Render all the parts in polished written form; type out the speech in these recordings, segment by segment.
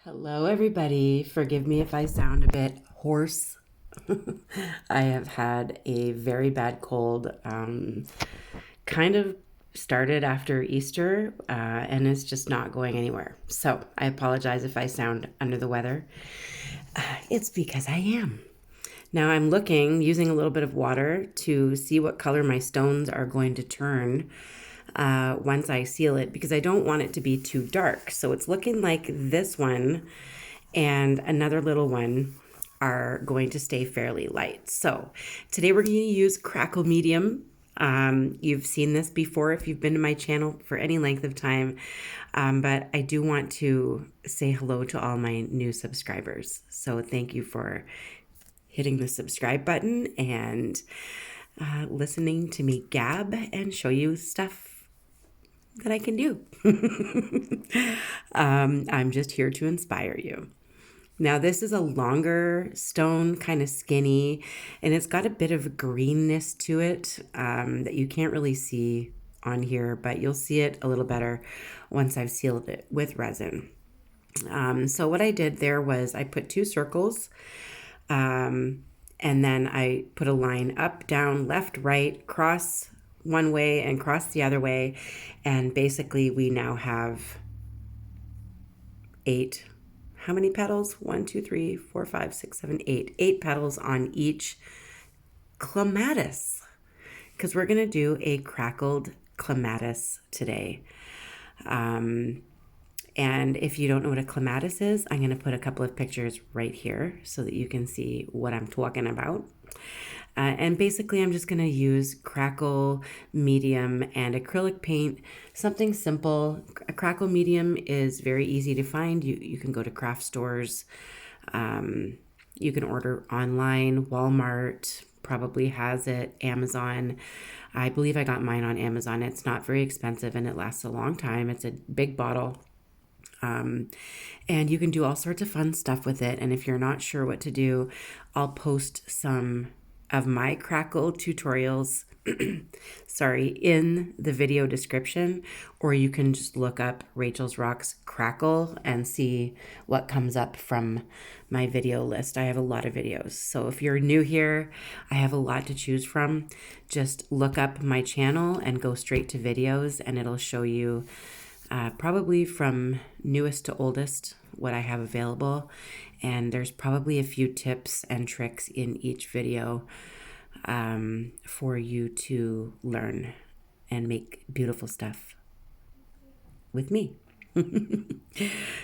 Hello, everybody. Forgive me if I sound a bit hoarse. I have had a very bad cold. Kind of started after Easter, and it's just not going anywhere. So I apologize if I sound under the weather. It's because I am. Now I'm looking, using a little bit of water to see what color my stones are going to turn once I seal it, because I don't want it to be too dark. So it's looking like this one and another little one are going to stay fairly light. So today we're going to use Crackle Medium. You've seen this before if you've been to my channel for any length of time, but I do want to say hello to all my new subscribers. So thank you for hitting the subscribe button and listening to me gab and show you stuff that I can do. I'm just here to inspire you. Now this is a longer stone, kind of skinny, and it's got a bit of greenness to it that you can't really see on here, but you'll see it a little better once I've sealed it with resin. So what I did there was I put 2 circles, and then I put a line up, down, left, right, cross one way and cross the other way, and basically we now have 8. How many petals? 1, 2, 3, 4, 5, 6, 7, 8. 8 petals on each clematis, because we're going to do a crackled clematis today. And if you don't know what a clematis is, I'm going to put a couple of pictures right here so that you can see what I'm talking about. And basically, I'm just going to use Crackle Medium and acrylic paint, something simple. A Crackle Medium is very easy to find. You can go to craft stores. You can order online. Walmart probably has it. Amazon. I believe I got mine on Amazon. It's not very expensive and it lasts a long time. It's a big bottle. And you can do all sorts of fun stuff with it. And if you're not sure what to do, I'll post some of my Crackle tutorials in the video description, or you can just look up Rachel's Rocks Crackle and see what comes up from my video list. I have a lot of videos. So if you're new here, I have a lot to choose from. Just look up my channel and go straight to videos, and it'll show you probably from newest to oldest what I have available, and there's probably a few tips and tricks in each video for you to learn and make beautiful stuff with me.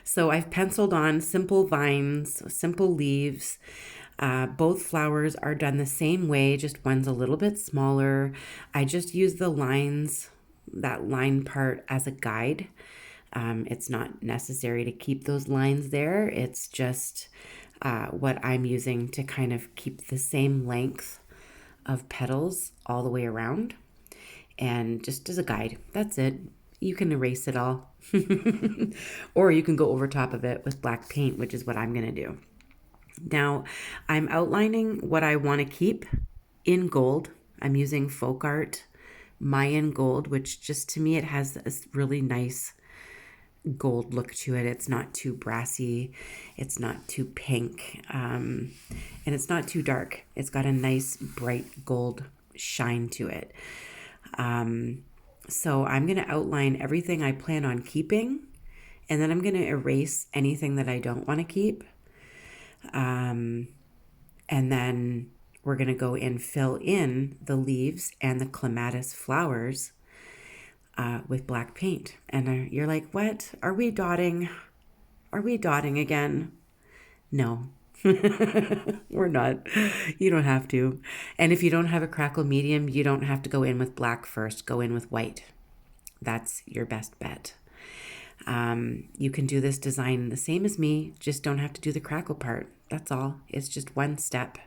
So I've penciled on simple vines, simple leaves. Both flowers are done the same way, just one's a little bit smaller. I just use the lines, that line part, as a guide. It's not necessary to keep those lines there. It's just what I'm using to kind of keep the same length of petals all the way around, and just as a guide. That's it. You can erase it all or you can go over top of it with black paint, which is what I'm going to do. Now I'm outlining what I want to keep in gold. I'm using Folkart Mayan gold, which just, to me, it has this really nice gold look to it. It's not too brassy, it's not too pink, and it's not too dark. It's got a nice bright gold shine to it. So I'm going to outline everything I plan on keeping, and then I'm going to erase anything that I don't want to keep, and then we're going to go and fill in the leaves and the clematis flowers with black paint. And you're like, what? Are we dotting? Are we dotting again? No, we're not. You don't have to. And if you don't have a Crackle Medium, you don't have to go in with black first. Go in with white. That's your best bet. You can do this design the same as me, just don't have to do the crackle part. That's all. It's just one step.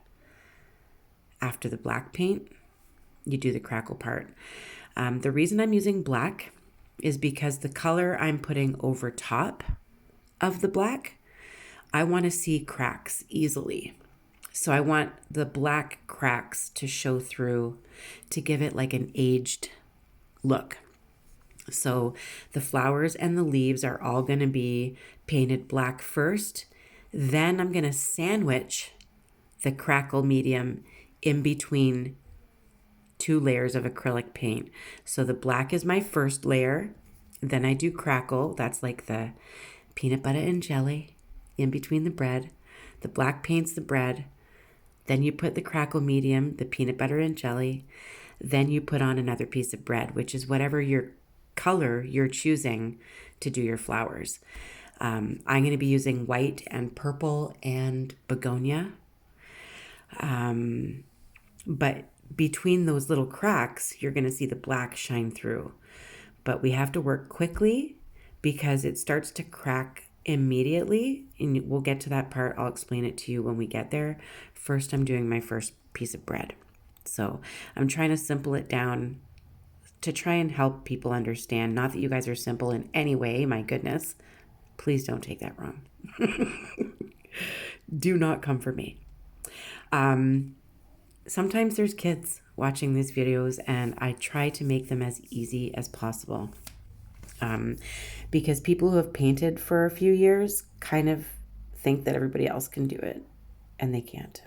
After the black paint, you do the crackle part. The reason I'm using black is because the color I'm putting over top of the black, I want to see cracks easily. So I want the black cracks to show through to give it like an aged look. So the flowers and the leaves are all going to be painted black first. Then I'm going to sandwich the Crackle medium in between two layers of acrylic paint. So the black is my first layer. Then I do Crackle. That's like the peanut butter and jelly in between the bread. The black paints the bread. Then you put the Crackle medium, the peanut butter and jelly. Then you put on another piece of bread, which is whatever your color you're choosing to do your flowers. I'm going to be using white and purple and begonia. But between those little cracks, you're going to see the black shine through. But we have to work quickly because it starts to crack immediately. And we'll get to that part. I'll explain it to you when we get there. First, I'm doing my first piece of bread. So I'm trying to simple it down to try and help people understand. Not that you guys are simple in any way, my goodness. Please don't take that wrong. Do not come for me. Sometimes there's kids watching these videos, and I try to make them as easy as possible. Because people who have painted for a few years kind of think that everybody else can do it, and they can't.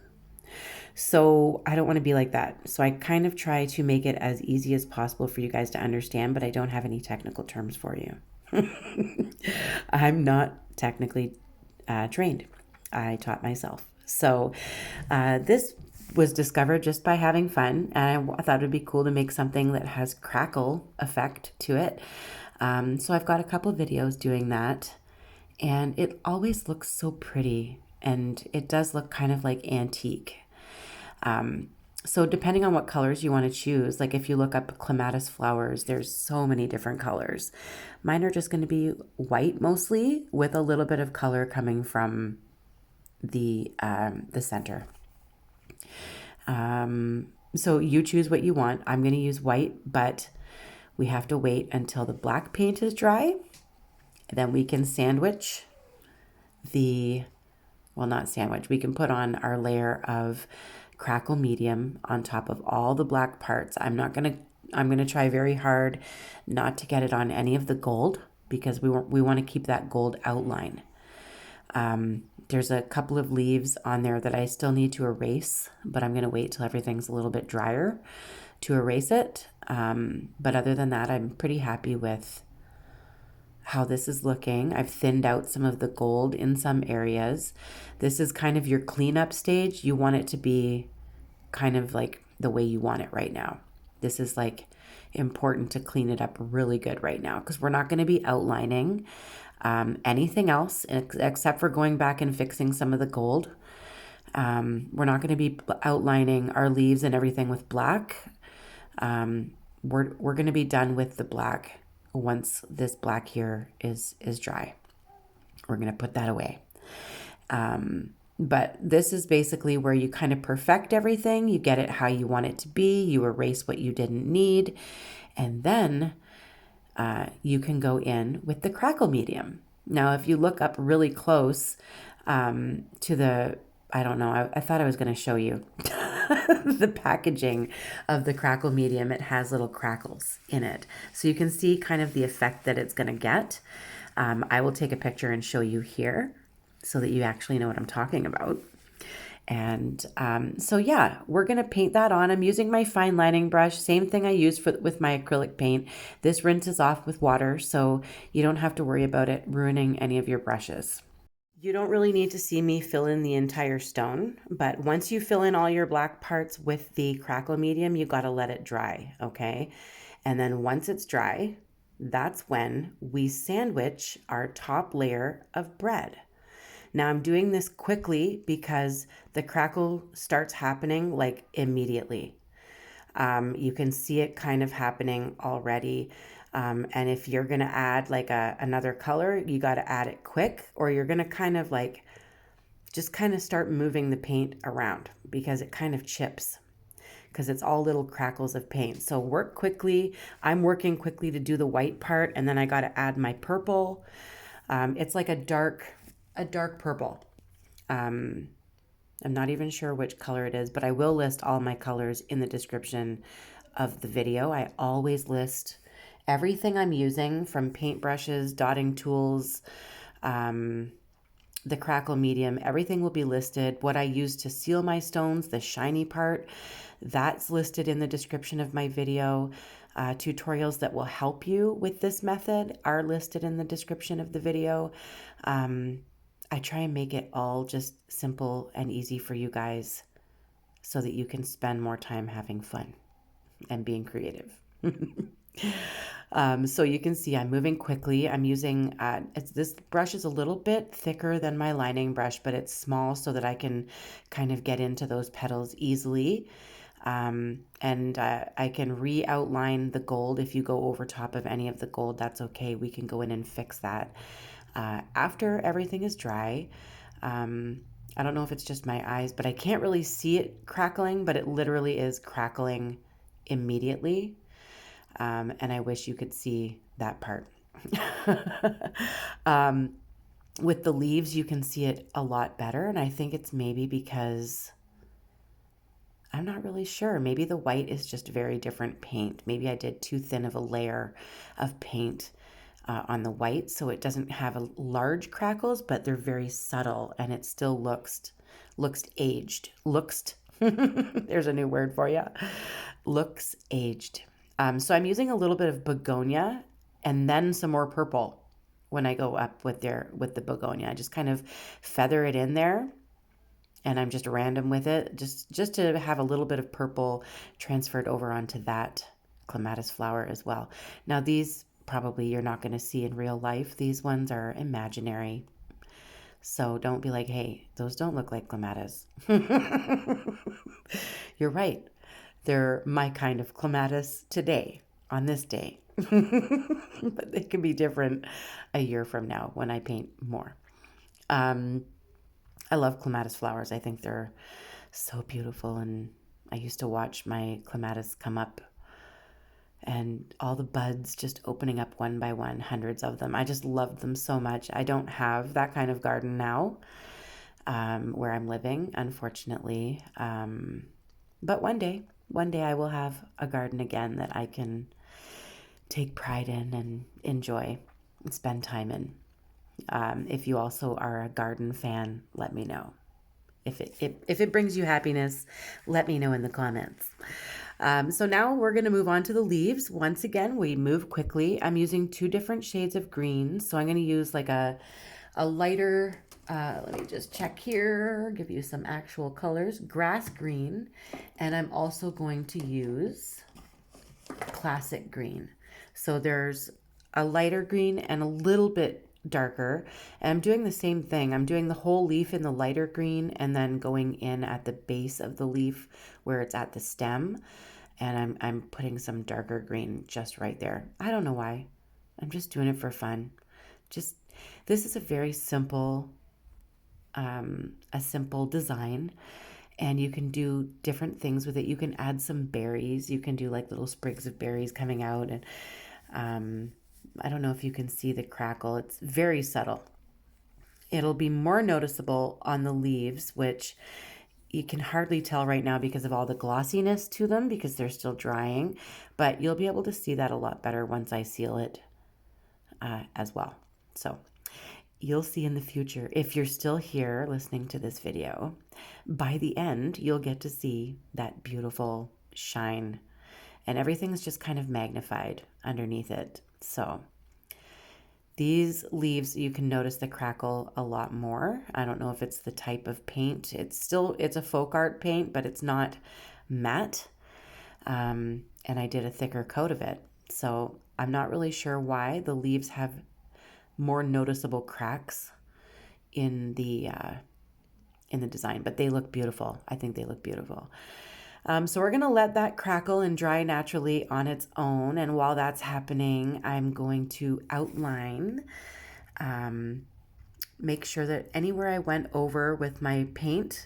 So I don't want to be like that. So I kind of try to make it as easy as possible for you guys to understand, but I don't have any technical terms for you. I'm not technically trained. I taught myself. So this was discovered just by having fun, and I thought it would be cool to make something that has crackle effect to it. So I've got a couple videos doing that, and it always looks so pretty, and it does look kind of like antique. So depending on what colors you want to choose, like if you look up clematis flowers, there's so many different colors. Mine are just going to be white mostly, with a little bit of color coming from the center. So you choose what you want. I'm going to use white, but we have to wait until the black paint is dry. Then we can sandwich not sandwich, we can put on our layer of Crackle medium on top of all the black parts. I'm going to try very hard not to get it on any of the gold, because we want to keep that gold outline. There's a couple of leaves on there that I still need to erase, but I'm going to wait till everything's a little bit drier to erase it. But other than that, I'm pretty happy with how this is looking. I've thinned out some of the gold in some areas. This is kind of your cleanup stage. You want it to be kind of like the way you want it right now. This is like important to clean it up really good right now, because we're not going to be outlining anything else except for going back and fixing some of the gold. We're not going to be outlining our leaves and everything with black. We're going to be done with the black once this black here is dry. We're going to put that away. But this is basically where you kind of perfect everything. You get it how you want it to be. You erase what you didn't need. And then you can go in with the Crackle medium. Now, if you look up really close to the, I don't know, I thought I was going to show you the packaging of the Crackle medium. It has little crackles in it. So you can see kind of the effect that it's going to get. I will take a picture and show you here so that you actually know what I'm talking about. And so yeah, we're going to paint that on. I'm using my fine lining brush, same thing I use with my acrylic paint. This rinses off with water, so you don't have to worry about it ruining any of your brushes. You don't really need to see me fill in the entire stone, but once you fill in all your black parts with the Crackle medium, you got to let it dry, okay? And then once it's dry, that's when we sandwich our top layer of bread. Now I'm doing this quickly because the crackle starts happening like immediately. You can see it kind of happening already. And if you're going to add like another color, you got to add it quick, or you're going to kind of like just kind of start moving the paint around, because it kind of chips, because it's all little crackles of paint. So work quickly. I'm working quickly to do the white part, and then I got to add my purple. It's like a dark purple. I'm not even sure which color it is, but I will list all my colors in the description of the video. I always list Everything I'm using, from paintbrushes, dotting tools, the Crackle medium, everything will be listed. What I use to seal my stones, the shiny part, that's listed in the description of my video. Tutorials that will help you with this method are listed in the description of the video. I try and make it all just simple and easy for you guys so that you can spend more time having fun and being creative. So you can see I'm moving quickly. I'm using, this brush is a little bit thicker than my lining brush, but it's small so that I can kind of get into those petals easily. I can re-outline the gold. If you go over top of any of the gold, that's okay. We can go in and fix that after everything is dry. I don't know if it's just my eyes, but I can't really see it crackling, but it literally is crackling immediately. And I wish you could see that part. With the leaves, you can see it a lot better. And I think it's maybe because I'm not really sure. Maybe the white is just very different paint. Maybe I did too thin of a layer of paint on the white, so it doesn't have a large crackles, but they're very subtle, and it still looks aged. There's a new word for you. Looks aged. So I'm using a little bit of begonia and then some more purple when I go up with the begonia. I just kind of feather it in there, and I'm just random with it, just to have a little bit of purple transferred over onto that clematis flower as well. Now these probably you're not going to see in real life. These ones are imaginary. So don't be like, hey, those don't look like clematis. You're right. They're my kind of clematis today, on this day. But they can be different a year from now when I paint more. I love clematis flowers. I think they're so beautiful, and I used to watch my clematis come up and all the buds just opening up one by one, hundreds of them. I just loved them so much. I don't have that kind of garden now where I'm living, unfortunately. But one day I will have a garden again that I can take pride in and enjoy and spend time in. If you also are a garden fan, let me know. If it brings you happiness, let me know in the comments. So now we're going to move on to the leaves. Once again, we move quickly. I'm using 2 different shades of green. So I'm going to use like a lighter, let me just check here, give you some actual colors, grass green. And I'm also going to use classic green. So there's a lighter green and a little bit darker, and I'm doing the same thing. I'm doing the whole leaf in the lighter green and then going in at the base of the leaf where it's at the stem, and I'm putting some darker green just right there. I don't know why. I'm just doing it for fun. Just this is a very simple design, and you can do different things with it. You can add some berries. You can do like little sprigs of berries coming out, and I don't know if you can see the crackle. It's very subtle. It'll be more noticeable on the leaves, which you can hardly tell right now because of all the glossiness to them because they're still drying, but you'll be able to see that a lot better once I seal it as well. So you'll see in the future, if you're still here listening to this video, by the end, you'll get to see that beautiful shine, and everything's just kind of magnified underneath it. So these leaves, you can notice the crackle a lot more. I don't know if it's the type of paint. It's a Folkart paint, but it's not matte. And I did a thicker coat of it. So I'm not really sure why the leaves have more noticeable cracks in the design, but they look beautiful. I think they look beautiful. So we're going to let that crackle and dry naturally on its own. And while that's happening, I'm going to outline, make sure that anywhere I went over with my paint,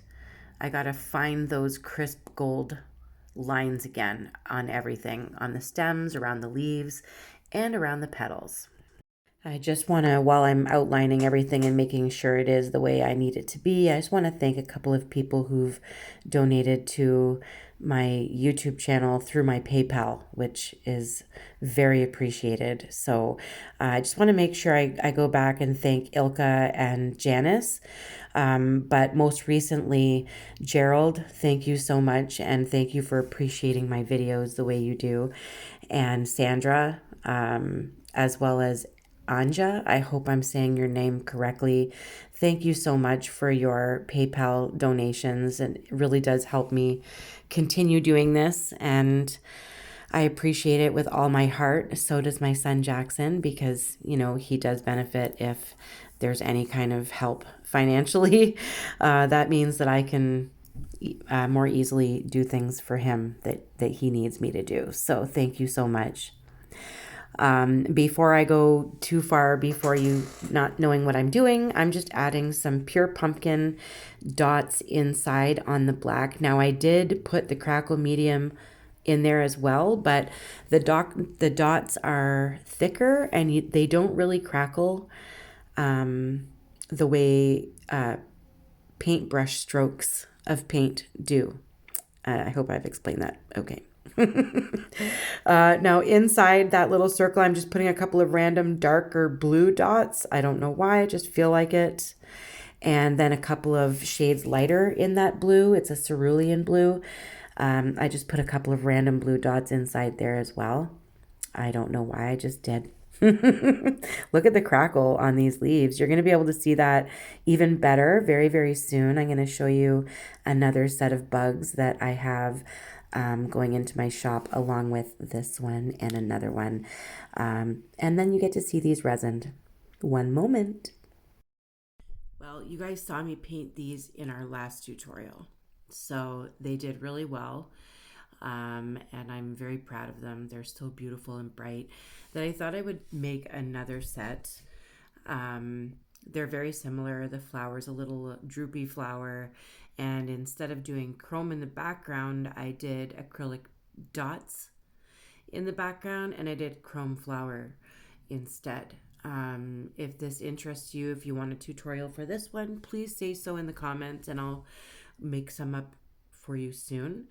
I got to find those crisp gold lines again on everything, on the stems, around the leaves, and around the petals. I just want to, while I'm outlining everything and making sure it is the way I need it to be, I just want to thank a couple of people who've donated to my YouTube channel through my PayPal, which is very appreciated. So I just want to make sure I go back and thank Ilka and Janice. But most recently, Gerald, thank you so much. And thank you for appreciating my videos the way you do. And Sandra, as well as Anja, I hope I'm saying your name correctly. Thank you so much for your PayPal donations. And it really does help me continue doing this. And I appreciate it with all my heart. So does my son Jackson, because, you know, he does benefit if there's any kind of help financially. That means that I can more easily do things for him that he needs me to do. So thank you so much. Before I go too far, before you not knowing what I'm doing, I'm just adding some pure pumpkin dots inside on the black. Now I did put the Crackle medium in there as well, but the dots are thicker and they don't really crackle the way paintbrush strokes of paint do. I hope I've explained that okay. Now inside that little circle, I'm just putting a couple of random darker blue dots. I don't know why, I just feel like it. And then a couple of shades lighter in that blue. It's a cerulean blue. I just put a couple of random blue dots inside there as well. I don't know why, I just did. Look at the crackle on these leaves. You're going to be able to see that even better very, very soon. I'm going to show you another set of bugs that I have going into my shop along with this one and another one. And then you get to see these resined. One moment. Well, you guys saw me paint these in our last tutorial. So they did really well. And I'm very proud of them. They're still beautiful and bright. That I thought I would make another set. They're very similar. The flower's a little droopy flower, and instead of doing chrome in the background, I did acrylic dots in the background, and I did chrome flower instead. If this interests you, if you want a tutorial for this one, please say so in the comments, and I'll make some up for you soon.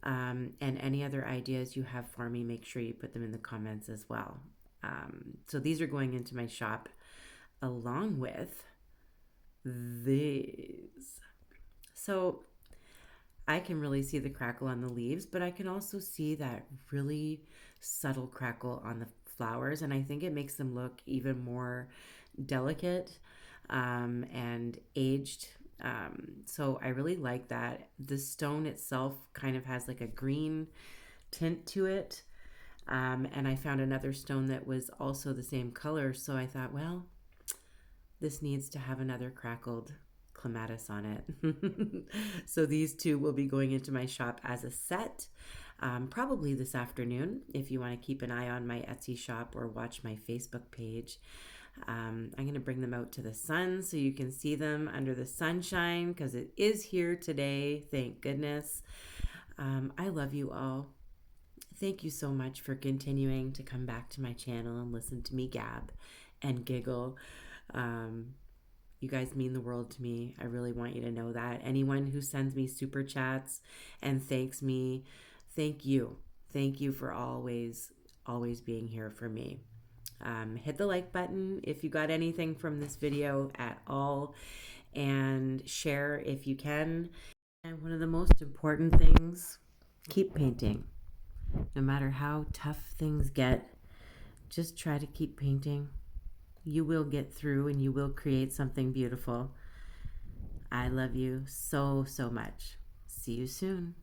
And any other ideas you have for me, make sure you put them in the comments as well. So these are going into my shop along with these. So I can really see the crackle on the leaves, but I can also see that really subtle crackle on the flowers, and I think it makes them look even more delicate and aged. So I really like that. The stone itself kind of has like a green tint to it. And I found another stone that was also the same color. So I thought, well, this needs to have another crackled clematis on it. So these two will be going into my shop as a set. Probably this afternoon, if you want to keep an eye on my Etsy shop or watch my Facebook page. I'm going to bring them out to the sun so you can see them under the sunshine, because it is here today. Thank goodness. I love you all. Thank you so much for continuing to come back to my channel and listen to me gab and giggle. You guys mean the world to me. I really want you to know that. Anyone who sends me super chats and thanks me, thank you. Thank you for always being here for me. Hit the like button if you got anything from this video at all, and share if you can. And one of the most important things, keep painting. No matter how tough things get, just try to keep painting. You will get through and you will create something beautiful. I love you so, so much. See you soon.